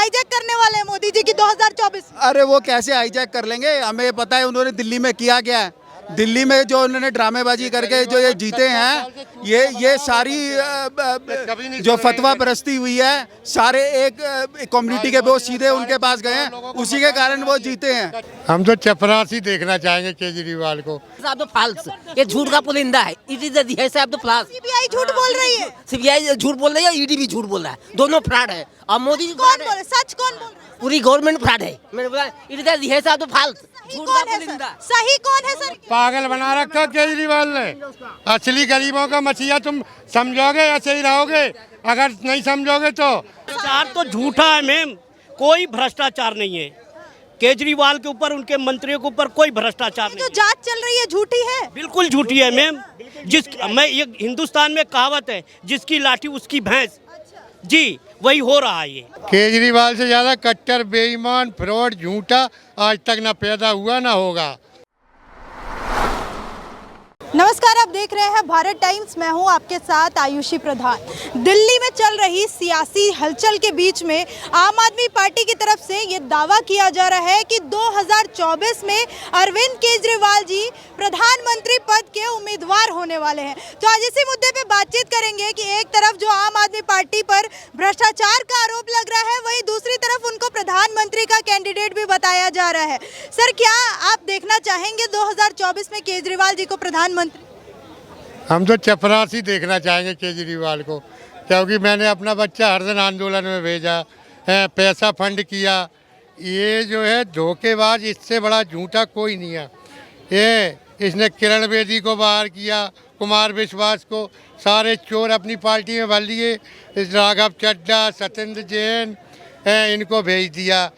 Hijack करने वाले हैं मोदी जी की 2024? अरे वो कैसे हाईजैक कर लेंगे, हमें पता है उन्होंने दिल्ली में किया क्या है। दिल्ली में जो उन्होंने ड्रामेबाजी करके जो ये जीते हैं, ये सारी जो फतवा परस्ती हुई है, सारे एक कम्युनिटी के वो सीधे उनके पास गए हैं, उसी के कारण वो जीते हैं। हम तो चपरासी देखना चाहेंगे केजरीवाल को। आप तो फाल्स, ये झूठ का पुलिंदा है। इट इज द फ्लास। सीबीआई झूठ बोल रही है, सीबीआई झूठ बोल रही है, ईडी भी झूठ बोल रहा है, दोनों फ्रॉड है। और मोदी जी कौन बोल, सच कौन बोल रहा है? पूरी गवर्नमेंट फ्रॉड है। मैंने बोला इट इज द फाल्स, सही झूठ कौन का है पुलिंदा। सर? सही कौन है सर? पागल बना रखा केजरीवाल ने। असली गरीबों का मसीहा तुम समझोगे, ऐसे ही रहोगे। अगर नहीं समझोगे तो भ्रष्टाचार तो झूठा है मैम, कोई भ्रष्टाचार नहीं है। केजरीवाल के ऊपर, उनके मंत्रियों के ऊपर कोई भ्रष्टाचार नहीं जो है। जांच चल रही है झूठी है? बिल्कुल झूठी है मैम। ये हिंदुस्तान में कहावत है, जिसकी लाठी उसकी भैंस। जी वही हो रहा है। ये केजरीवाल से ज्यादा कट्टर बेईमान फ्रॉड झूठा आज तक ना पैदा हुआ ना होगा। नमस्कार, आप देख रहे हैं भारत टाइम्स। मैं हूं आपके साथ आयुषी प्रधान। दिल्ली में चल रही सियासी हलचल के बीच में आम आदमी पार्टी की तरफ से ये दावा किया जा रहा है कि 2024 में अरविंद केजरीवाल जी प्रधानमंत्री पद के उम्मीदवार होने वाले हैं। तो आज इसी मुद्दे पे बातचीत करेंगे कि एक तरफ जो आम आदमी पार्टी पर भ्रष्टाचार का आरोप लग रहा है, वहीं दूसरी तरफ उनको प्रधानमंत्री का कैंडिडेट भी बताया जा रहा है। सर, क्या आप देखना चाहेंगे 2024 में केजरीवाल जी को प्रधानमंत्री? हम तो चपरासी देखना चाहेंगे केजरीवाल को, क्योंकि मैंने अपना बच्चा हर दिन आंदोलन में भेजा है, पैसा फंड किया। ये जो है धोखेबाज, इससे बड़ा झूठा कोई नहीं है। इसने किरण बेदी को बाहर किया, कुमार विश्वास को, सारे चोर अपनी पार्टी में भर लिए। इस राघव चड्ढा, सत्येंद्र जैन इनको भेज दिया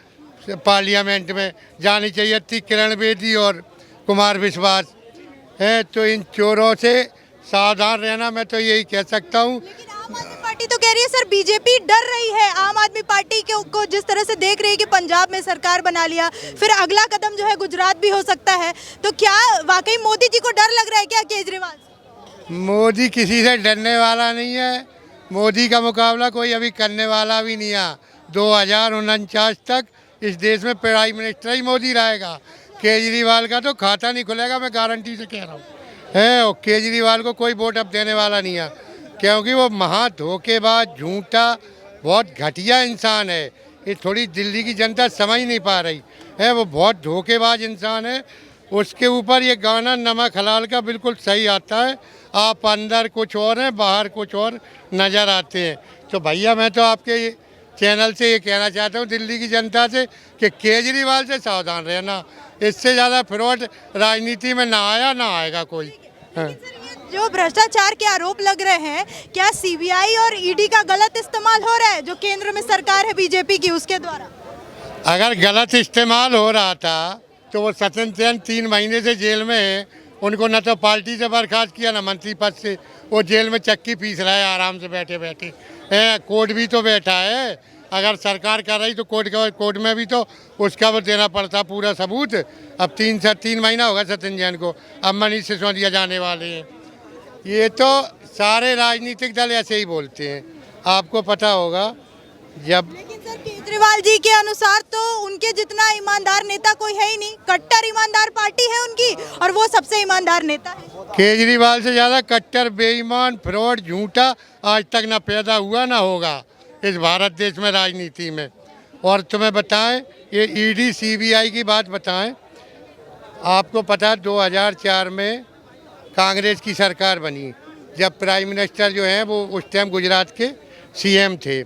पार्लियामेंट में। जानी चाहिए थी किरण बेदी और कुमार विश्वास। तो इन चोरों से सावधान रहना, मैं तो यही कह सकता हूँ। लेकिन आम आदमी पार्टी तो कह रही है सर, बीजेपी डर रही है। आम आदमी पार्टी को जिस तरह से देख रही है कि पंजाब में सरकार बना लिया, फिर अगला कदम जो है गुजरात भी हो सकता है, तो क्या वाकई मोदी जी को डर लग रहा है क्या केजरीवाल से? मोदी किसी से डरने वाला नहीं है। मोदी का मुकाबला कोई अभी करने वाला भी नहीं है। 2049 तक इस देश में प्राइम मिनिस्टर ही मोदी रहेगा। केजरीवाल का तो खाता नहीं खुलेगा, मैं गारंटी से कह रहा हूँ। और केजरीवाल को कोई वोट अब देने वाला नहीं है, क्योंकि वो महा धोखेबाज, झूठा, बहुत घटिया इंसान है। ये थोड़ी दिल्ली की जनता समझ नहीं पा रही है। वो बहुत धोखेबाज इंसान है। उसके ऊपर ये गाना नमक हलाल का बिल्कुल सही आता है। आप अंदर कुछ और हैं, बाहर कुछ और नज़र आते हैं। तो भैया मैं तो आपके चैनल से ये कहना चाहता हूँ दिल्ली की जनता से कि केजरीवाल से सावधान रहना। इससे ज़्यादा फ्रॉड राजनीति में ना आया ना आएगा कोई। जो भ्रष्टाचार के आरोप लग रहे हैं, क्या सीबीआई और ईडी का गलत इस्तेमाल हो रहा है जो केंद्र में सरकार है बीजेपी की, उसके द्वारा? अगर गलत इस्तेमाल हो रहा था तो वो सत्येंद्र जैन 3 महीने से जेल में है। उनको न तो पार्टी से बर्खास्त किया, न मंत्री पद से। वो जेल में चक्की पीस रहा है आराम से बैठे बैठे। कोर्ट भी तो बैठा है। अगर सरकार कर रही तो कोर्ट में भी तो उसका वो देना पड़ता पूरा सबूत। अब 3 महीना होगा सत्येंद्र जैन को, अब मनीष सिसोदिया जाने वाले हैं। ये तो सारे राजनीतिक दल ऐसे ही बोलते हैं, आपको पता होगा। जब लेकिन सर, केजरीवाल जी के अनुसार तो उनके जितना ईमानदार नेता कोई है ही नहीं। कट्टर ईमानदार पार्टी है उनकी और वो सबसे ईमानदार नेता है। केजरीवाल से ज़्यादा कट्टर बेईमान फ्रॉड झूठा आज तक ना पैदा हुआ ना होगा इस भारत देश में राजनीति में। और तुम्हें बताएं, ये ईडी सीबीआई की बात बताएं, आपको पता है 2004 में कांग्रेस की सरकार बनी, जब प्राइम मिनिस्टर जो हैं वो उस टाइम गुजरात के सीएम थे।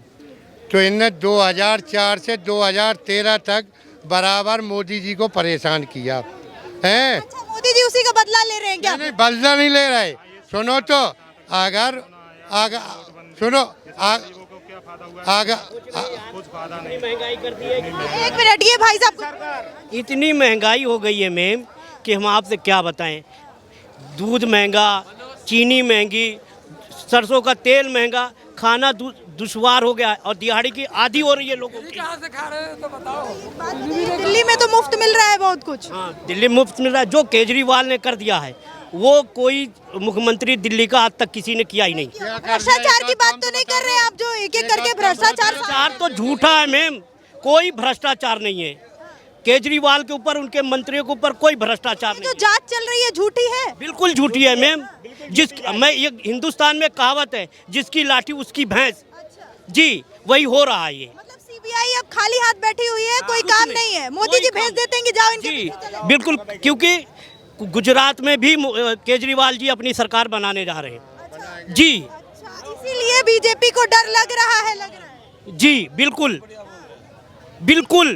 तो इनने 2004 से 2013 तक बराबर मोदी जी को परेशान किया है। अच्छा, मोदी जी उसी का बदला ले रहे हैं क्या? नहीं, बदला नहीं ले रहे। सुनो तो, अगर सुनो महंगाई कर दी है। एक मिनट, ये भाई साहब, इतनी महंगाई हो गई है मैम कि हम आपसे क्या बताएं। दूध महंगा, चीनी महंगी, सरसों का तेल महंगा, खाना दुश्वार हो गया और दिहाड़ी की आधी हो रही है लोगों की। कहाँ से खा रहे हैं तो बताओ। दिल्ली में तो मुफ्त मिल रहा है बहुत कुछ। हाँ, दिल्ली में मुफ्त मिल रहा है। जो केजरीवाल ने कर दिया है वो कोई मुख्यमंत्री दिल्ली का आज तक किसी ने किया ही नहीं। भ्रष्टाचार की बात तो नहीं कर रहे आप, जो एक एक करके भ्रष्टाचार तो झूठा है मैम, कोई भ्रष्टाचार नहीं है। केजरीवाल के ऊपर, उनके मंत्रियों के ऊपर कोई भ्रष्टाचार जो नहीं जांच चल रही है झूठी है। है। बिल्कुल झूठी है मैम। ये हिंदुस्तान में कहावत है, जिसकी लाठी उसकी भैंस। जी, वही हो रहा है ये। मतलब सीबीआई अब खाली हाथ बैठी हुई है, कोई काम नहीं है। मोदी जी भेज देते हैं कि जाओ इनके जी पीछे चले। बिल्कुल, क्योंकि गुजरात में भी केजरीवाल जी अपनी सरकार बनाने जा रहे हैं। जी अच्छा, इसीलिए बीजेपी को डर लग रहा है। जी बिल्कुल बिल्कुल।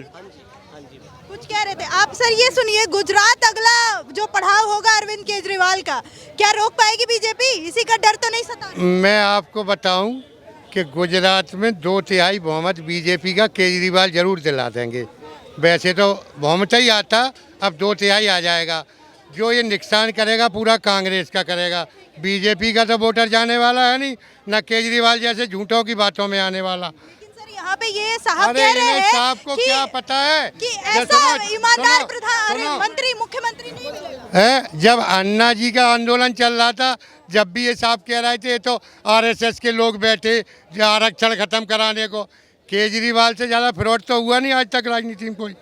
कुछ कह रहे थे आप सर, ये सुनिए, गुजरात अगला जो पड़ाव होगा अरविंद केजरीवाल का, क्या रोक पाएगी बीजेपी? इसी का डर तो नहीं सता? मैं आपको बताऊं कि गुजरात में 2/3 बहुमत बीजेपी का केजरीवाल जरूर दिला देंगे। वैसे तो बहुमत ही आता, अब 2/3 आ जाएगा। जो ये नुकसान करेगा पूरा कांग्रेस का करेगा, बीजेपी का तो वोटर जाने वाला है नहीं, ना केजरीवाल जैसे झूठों की बातों में आने वाला। लेकिन सर यहाँ पे ये साहब अरे कह रहे इन्हें हैं साहब को कि- क्या पता है कि जो ऐसा सुनो, ईमानदार सुनो, प्रधान, अरे सुनो। मंत्री, मुख्यमंत्री नहीं मिलेगा। है, जब अन्ना जी का आंदोलन चल रहा था, जब भी ये साहब कह रहे थे तो आरएसएस के लोग बैठे जो आरक्षण खत्म कराने को, केजरीवाल से ज़्यादा फ्रॉड तो हुआ नहीं आज तक राजनीति में कोई।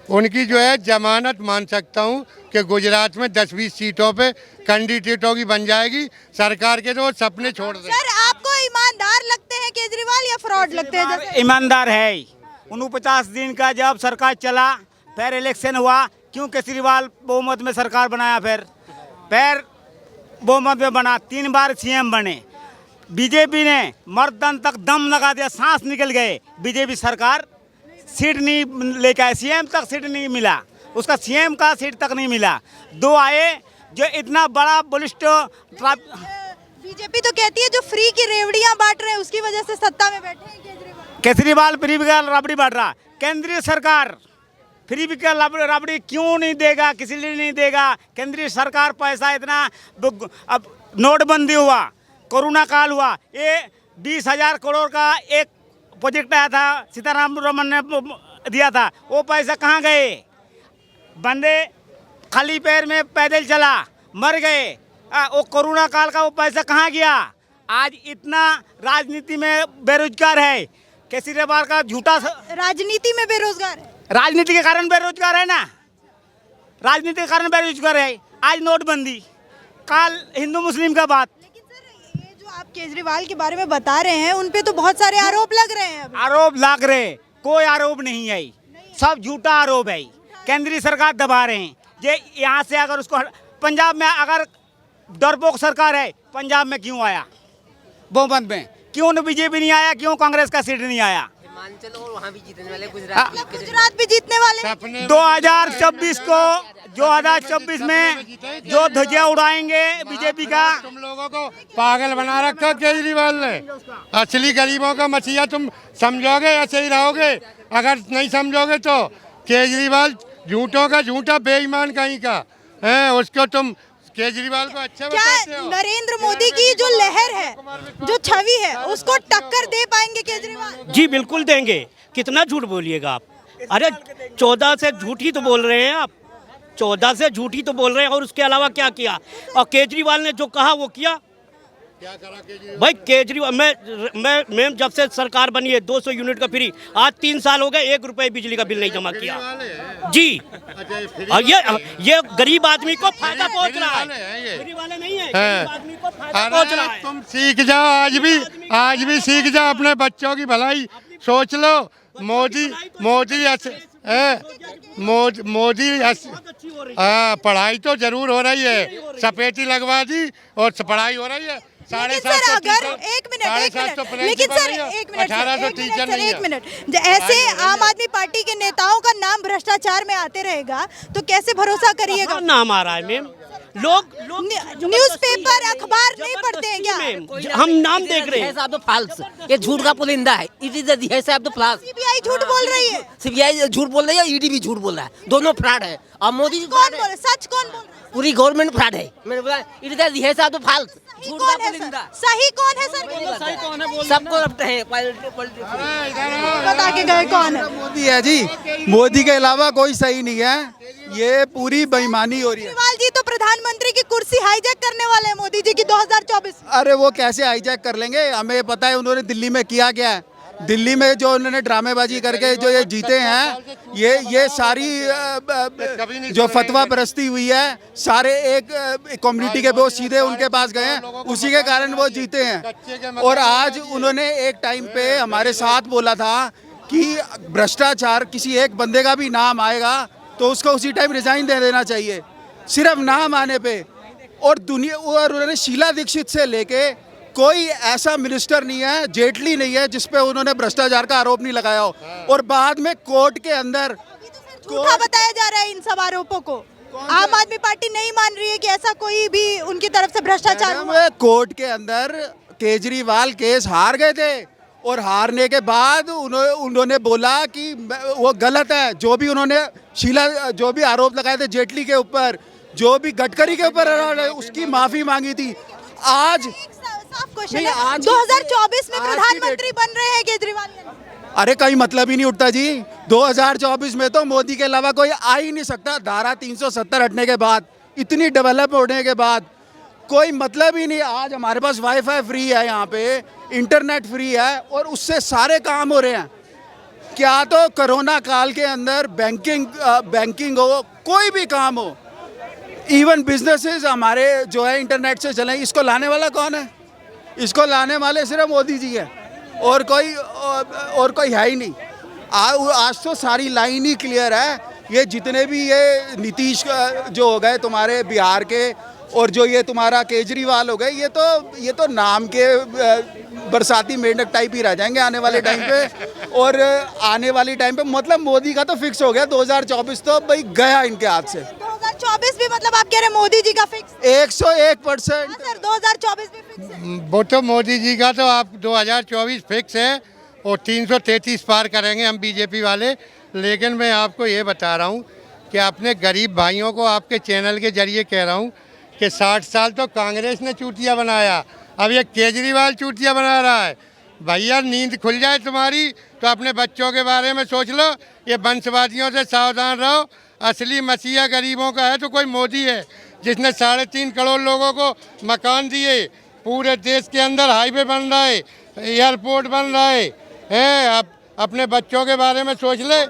उनकी जो है जमानत मान सकता हूँ कि गुजरात में 10-20 सीटों पे कैंडिडेटों की बन जाएगी सरकार के, तो सपने छोड़ दें। सर आपको ईमानदार लगते हैं केजरीवाल या फ्रॉड लगते हैं? जैसे ईमानदार है। 49 दिन का जब सरकार चला, फिर इलेक्शन हुआ, क्यों केजरीवाल बहुमत में सरकार बनाया, फिर बहुमत में बना, 3 बार सीएम बने। बीजेपी ने मर्दन तक दम लगा दिया, सांस निकल गए। बीजेपी सरकार सीट नहीं लेके आए, सीएम तक सीट नहीं मिला, उसका सीएम का सीट तक नहीं मिला। 2 आए जो इतना बड़ा बलिष्ठ बीजेपी तो कहती है जो फ्री की रेवड़ियां बांट रहे हैं उसकी वजह से सत्ता में बैठे हैं केजरीवाल। केजरीवाल फ्री का रबड़ी बांट रहा। केंद्रीय सरकार फ्री का रबड़ी क्यों नहीं देगा, किसी लिए नहीं देगा? केंद्रीय सरकार पैसा इतना, अब नोटबंदी हुआ, कोरोना काल हुआ, ये 20,000 करोड़ का एक प्रोजेक्ट आया था, सीताराम रमन ने दिया था, वो पैसा कहाँ गए? बंदे खाली पैर में पैदल चला, मर गए। वो कोरोना काल का वो पैसा कहाँ गया? आज इतना राजनीति में बेरोजगार है, केजरीवाल का झूठा राजनीति में बेरोजगार है। राजनीति के कारण बेरोजगार है ना, राजनीति के कारण बेरोजगार है। आज नोटबंदी, काल हिंदू मुस्लिम का बात। लेकिन सर ये जो आप केजरीवाल के बारे में बता रहे हैं उन पे तो बहुत सारे आरोप लग रहे हैं अभी। आरोप लग रहे, कोई आरोप नहीं है, सब झूठा आरोप है। केंद्रीय सरकार दबा रहे हैं। ये यहाँ से अगर उसको पंजाब में अगर डरपोक सरकार है, पंजाब में क्यों आया बहुमत में? क्यों न बीजेपी नहीं आया, क्यों कांग्रेस का सीट नहीं आया? हिमाचल और वहाँ भी जीतने वाले मतलब गुजरात भी जीतने वाले हैं। 2024 को, 2024 में जो ध्वजा उड़ाएंगे बीजेपी का। तुम लोगों को पागल बना रखा केजरीवाल ने। असली गरीबों का मसीहा तुम समझोगे, ऐसे ही रहोगे। अगर नहीं समझोगे तो केजरीवाल झूठों का झूठा बेईमान कहीं का है, उसको तुम केजरीवाल को अच्छा बताते क्या हो। नरेंद्र मोदी की जो लहर है, जो छवि है, उसको टक्कर दे पाएंगे केजरीवाल? जी बिल्कुल देंगे। कितना झूठ बोलिएगा आप? अरे 14 से झूठी तो बोल रहे हैं आप, 14 से झूठी तो बोल रहे हैं, और उसके अलावा क्या किया? और केजरीवाल ने जो कहा वो किया। भाई केजरीवाल, मैं जब से सरकार बनी है 200 यूनिट का फ्री, आज 3 साल हो गए, 1 रुपए बिजली का बिल नहीं जमा किया। जी, और ये गरीब आदमी को फायदा पहुंच रहा है, फ्री वाले नहीं है, गरीब आदमी को फायदा पहुंच रहा है। तुम सीख जाओ, आज भी सीख जाओ, अपने बच्चों की भलाई सोच लो। मोदी हाँ, पढ़ाई तो जरूर हो रही है, सफेदी लगवा दी और पढ़ाई हो रही है। लेकिन सर अगर एक मिनट, लेकिन सर एक मिनट, 1800 टीचर नहीं एक मिनट, ऐसे आम आदमी पार्टी के नेताओं का नाम भ्रष्टाचार में आते रहेगा तो कैसे भरोसा करिएगा? नाम आ रहा है मैम, लोग न्यूज़पेपर अखबार नहीं पढ़ते हैं क्या? हम नाम देख रहे हैं। फाल्स, ये झूठ का पुलिंदा है। It is the floss. CBI झूठ बोल रही है, सीबीआई झूठ बोल रही है, ईडी भी झूठ बोल रहा है, दोनों फ्रॉड है। और मोदी जी कौन बोल, सच कौन बोल रहा है? पूरी गवर्नमेंट फ्रॉड है। मैंने बोला इट इज द फाल्स, सही झूठ कौन का है पुलिंदा। सर? सही कौन है सर? सबको लगता है बता के गए कौन है? मोदी है जी, मोदी के अलावा कोई सही नहीं है, ये पूरी बेईमानी हो रही है। केजरीवाल जी तो प्रधानमंत्री की कुर्सी हाईजैक करने वाले हैं मोदी जी की 2024 में। अरे वो कैसे हाईजैक कर लेंगे, हमें पता है उन्होंने दिल्ली में किया क्या है। दिल्ली में जो उन्होंने ड्रामेबाजी करके जो ये जीते हैं, ये सारी जो फतवा परस्ती हुई है, सारे एक कम्युनिटी के वो सीधे उनके पास गए हैं, उसी के कारण वो जीते हैं। और आज उन्होंने एक टाइम पे हमारे साथ बोला था कि भ्रष्टाचार किसी एक बंदे का भी नाम आएगा तो उसको उसी टाइम रिजाइन दे देना चाहिए, सिर्फ नाम आने पे। और उन्होंने शीला दीक्षित से लेके कोई ऐसा मिनिस्टर नहीं है, जेटली नहीं है, जिस पे उन्होंने भ्रष्टाचार का आरोप नहीं लगाया हो। और बाद में कोर्ट के अंदर झूठा बताया जा रहा है इन सब आरोपों को। आम आदमी पार्टी नहीं मान रही है कि ऐसा कोई भी उनकी तरफ से भ्रष्टाचार हुआ। मैडम, कोर्ट के अंदर केजरीवाल केस हार गए थे और हारने के बाद उन्होंने बोला कि वो गलत है। जो भी उन्होंने जो भी आरोप लगाए थे जेटली के ऊपर, जो भी गडकरी के ऊपर, उसकी माफी मांगी थी। आज साफ क्वेश्चन है, 2024 में प्रधानमंत्री बन रहे हैं केजरीवाल। अरे कहीं मतलब ही नहीं उठता जी। 2024 में तो मोदी के अलावा कोई आ ही नहीं सकता। धारा 370 हटने के बाद, इतनी डेवलप होने के बाद कोई मतलब ही नहीं। आज हमारे पास वाईफाई फ्री है, यहाँ पे इंटरनेट फ्री है और उससे सारे काम हो रहे हैं। क्या तो कोरोना काल के अंदर बैंकिंग हो, कोई भी काम हो, इवन बिजनेसेस हमारे जो है इंटरनेट से चलें। इसको लाने वाला कौन है? इसको लाने वाले सिर्फ मोदी जी हैं और कोई है ही नहीं। आज तो सारी लाइन ही क्लियर है। ये जितने भी ये नीतीश जो हो गए तुम्हारे बिहार के, और जो ये तुम्हारा केजरीवाल हो गए, ये तो नाम के बरसाती मेंढक टाइप ही रह जाएंगे आने वाले टाइम पे। और आने वाली टाइम पे मतलब मोदी का तो फिक्स हो गया। 2024 तो भाई गया इनके हाथ से। 2024 भी मतलब आप कह रहे हैं मोदी जी का फिक्स? 101%। सर 2024 भी फिक्स है? वो तो मोदी जी का तो आप 2024 फिक्स है और 333 पार करेंगे हम बीजेपी वाले। लेकिन मैं आपको ये बता रहा हूँ कि अपने गरीब भाइयों को आपके चैनल के जरिए कह रहा हूँ कि 60 साल तो कांग्रेस ने चूतिया बनाया, अब ये केजरीवाल चूतिया बना रहा है। भैया नींद खुल जाए तुम्हारी तो अपने बच्चों के बारे में सोच लो। ये वंशवादियों से सावधान रहो। असली मसीहा गरीबों का है तो कोई मोदी है जिसने 3.5 करोड़ लोगों को मकान दिए, पूरे देश के अंदर हाईवे बन रहा है, एयरपोर्ट बन रहा है। आप अपने बच्चों के बारे में सोच ले।